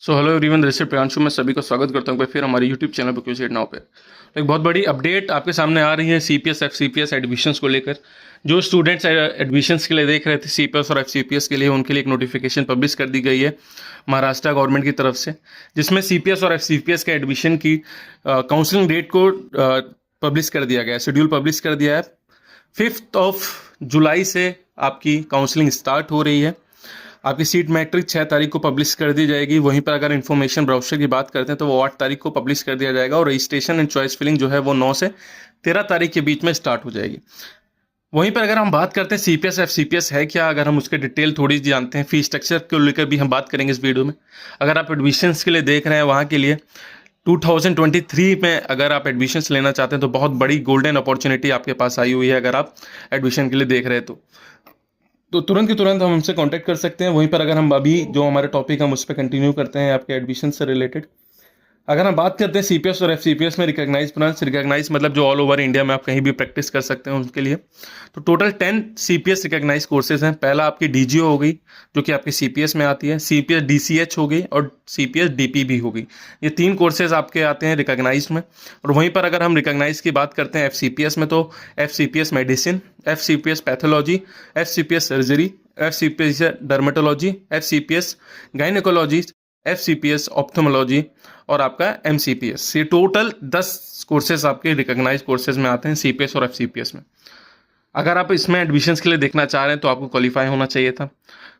So hello everyone, this is Priyanshu. मैं सभी का स्वागत करता हूँ फिर हमारे यूट्यूब चैनल पर क्यूसी एट नाउ पे। एक बहुत बड़ी अपडेट आपके सामने आ रही है सीपीएस एफसीपीएस एडमिशन्स को लेकर। जो स्टूडेंट्स एडमिशन्स के लिए देख रहे थे सीपीएस और एफसीपीएस के लिए, उनके लिए एक नोटिफिकेशन पब्लिश कर दी गई है महाराष्ट्र गवर्नमेंट की तरफ से, जिसमें सीपीएस और एफसीपीएस के एडमिशन की काउंसलिंग डेट को पब्लिश कर दिया गया है। शेड्यूल पब्लिश कर दिया है। 5 जुलाई से आपकी काउंसलिंग स्टार्ट हो रही है। आपकी सीट मैट्रिक 6 तारीख को पब्लिश कर दी जाएगी। वहीं पर अगर इन्फॉर्मेशन ब्राउचर की बात करते हैं तो वो 8 तारीख को पब्लिश कर दिया जाएगा, और रजिस्ट्रेशन एंड चॉइस फिलिंग जो है वो 9 से 13 तारीख के बीच में स्टार्ट हो जाएगी। वहीं पर अगर हम बात करते हैं सीपीएस एफसीपीएस है क्या, अगर हम उसके डिटेल थोड़ी जानते हैं, फीस स्ट्रक्चर को लेकर भी हम बात करेंगे इस वीडियो में। अगर आप एडमिशन्स के लिए देख रहे हैं, वहाँ के लिए 2023 में अगर आप एडमिशन्स लेना चाहते हैं तो बहुत बड़ी गोल्डन अपॉर्चुनिटी आपके पास आई हुई है। अगर आप एडमिशन के लिए देख रहे हैं तो तुरंत के तुरंत हम हमसे कांटेक्ट कर सकते हैं। वहीं पर अगर हम अभी जो हमारे टॉपिक हम उस पर कंटिन्यू करते हैं आपके एडमिशन से रिलेटेड। अगर हम बात करते हैं सीपीएस और एफसीपीएस में रिकॉग्नाइज ब्रांच, रिकॉग्नाइज मतलब जो ऑल ओवर इंडिया में आप कहीं भी प्रैक्टिस कर सकते हैं उसके लिए, तो टोटल 10 सीपीएस रिकॉग्नाइज कोर्सेज हैं। पहला आपकी डीजीओ हो गई जो कि आपकी सीपीएस में आती है, सीपीएस डीसीएच हो गई और सीपीएस डीपीबी हो गई। ये 3 कोर्सेज आपके आते हैं रिकॉग्नाइज में। और वहीं पर अगर हम रिकॉग्नाइज की बात करते हैं एफसीपीएस में, तो FCPS medicine, FCPS pathology, FCPS surgery, FCPS dermatology, FCPS gynaecology, FCPS ophthalmology और आपका एमसीपीएस। ये टोटल 10 कोर्सेज आपके रिकॉग्नाइज कोर्सेज में आते हैं सीपीएस और एफसीपीएस में। अगर आप इसमें एडमिशन्स के लिए देखना चाह रहे हैं तो आपको क्वालिफाई होना चाहिए था।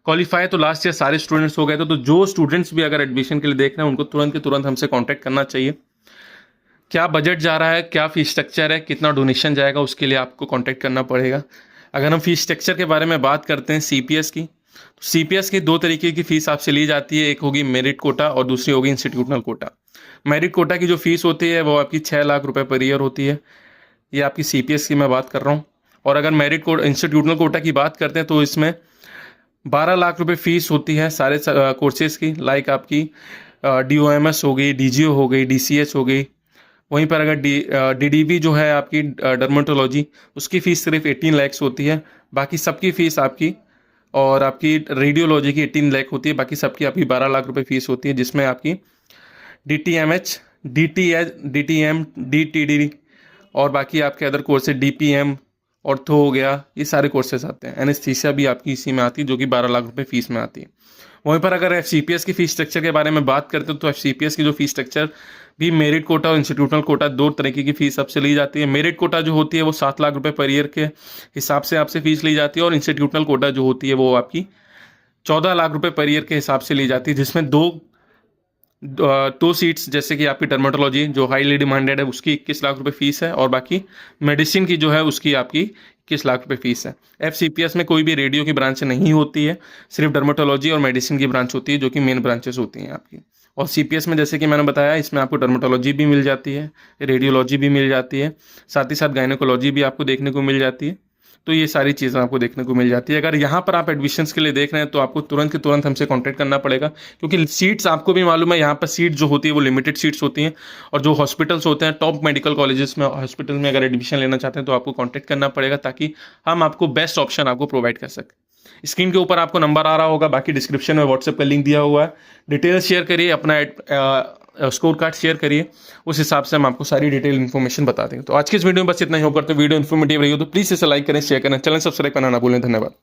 क्वालिफाई तो लास्ट ईयर सारे स्टूडेंट्स हो गए थे, तो जो स्टूडेंट्स भी अगर एडमिशन के लिए देख रहे हैं उनको तुरंत के तुरंत हमसे कॉन्टैक्ट करना चाहिए। क्या बजट जा रहा है, क्या फीस स्ट्रक्चर है, कितना डोनेशन जाएगा, उसके लिए आपको कॉन्टैक्ट करना पड़ेगा। अगर हम फीस स्ट्रक्चर के बारे में बात करते हैं सीपीएस की, तो सीपीएस की 2 तरीके की फीस आपसे ली जाती है। एक होगी मेरिट कोटा और दूसरी होगी इंस्टीट्यूशनल कोटा। मेरिट कोटा की जो फीस होती है वो आपकी 6 लाख रुपए पर ईयर होती है। ये आपकी सीपीएस की मैं बात कर रहा हूँ। और अगर मेरिट कोटा इंस्टीट्यूशनल कोटा की बात करते हैं तो इसमें 12 लाख रुपए फीस होती है सारे कोर्सेज की। लाइक आपकी डीओएमएस हो गई, डीजीओ हो गई, डीसीएच हो गई। वहीं पर अगर डीडीबी जो है आपकी डर्मेटोलॉजी, उसकी फ़ीस सिर्फ 18 लैक्स होती है। बाकी सबकी फ़ीस आपकी, और आपकी रेडियोलॉजी की 18 लाख होती है। बाकी सबकी आपकी 12 लाख रुपए फीस होती है, जिसमें आपकी डीटीएमएच, डीटीएच, डीटीएम, डीटीडी और बाकी आपके अदर कोर्सेज डीपीएम, ऑर्थो हो गया, ये सारे कोर्सेज आते हैं। एनेस्थीसिया भी आपकी इसी में आती है जो कि 12 लाख रुपए फीस में आती है। वहीं पर अगर एफसीपीएस की फीस स्ट्रक्चर के बारे में बात करते हैं तो एफसीपीएस की जो फीस स्ट्रक्चर भी मेरिट कोटा और इंस्टीट्यूशनल कोटा 2 तरीके की फीस आपसे ली जाती है। मेरिट कोटा जो होती है वो 7 लाख रुपए पर ईयर के हिसाब से आपसे फीस ली जाती है, और इंस्टीट्यूशनल कोटा जो होती है वो आपकी 14 लाख रुपए पर ईयर के हिसाब से ली जाती है, जिसमें दो सीट्स जैसे कि आपकी डर्मेटोलॉजी जो हाईली डिमांडेड है उसकी 21 लाख रुपए फीस है, और बाकी मेडिसिन की जो है उसकी आपकी 21 लाख रुपए फीस है। एफसीपीएस में कोई भी रेडियो की ब्रांच नहीं होती है, सिर्फ डर्मेटोलॉजी और मेडिसिन की ब्रांच होती है जो कि मेन ब्रांचेस होती हैं आपकी। और सीपीएस में जैसे कि मैंने बताया, इसमें आपको डर्मेटोलॉजी भी मिल जाती है, रेडियोलॉजी भी मिल जाती है, साथ ही साथ गायनेकोलॉजी भी आपको देखने को मिल जाती है। तो ये सारी चीज़ें आपको देखने को मिल जाती है। अगर यहाँ पर आप एडमिशन्स के लिए देख रहे हैं तो आपको तुरंत के तुरंत हमसे कांटेक्ट करना पड़ेगा, क्योंकि सीट्स आपको भी मालूम है यहाँ पर सीट जो होती है वो लिमिटेड सीट्स होती हैं। और जो हॉस्पिटल्स होते हैं, टॉप मेडिकल कॉलेजेस में, हॉस्पिटल में अगर एडमिशन लेना चाहते हैं तो आपको कॉन्टैक्ट करना पड़ेगा, ताकि हम आपको बेस्ट ऑप्शन आपको प्रोवाइड कर सकें। स्क्रीन के ऊपर आपको नंबर आ रहा होगा, बाकी डिस्क्रिप्शन में व्हाट्सएप का लिंक दिया हुआ है। डिटेल्स शेयर करिए, अपना स्कोर कार्ड शेयर करिए, उस हिसाब से हम आपको सारी डिटेल इन्फॉर्मेशन बता देंगे। तो आज की इस वीडियो में बस इतना ही। होकर तो वीडियो इन्फॉर्मेटिव रही हो तो प्लीज़ इसे लाइक करें, शेयर करें, चैनल सब्सक्राइब करना ना भूलें। धन्यवाद।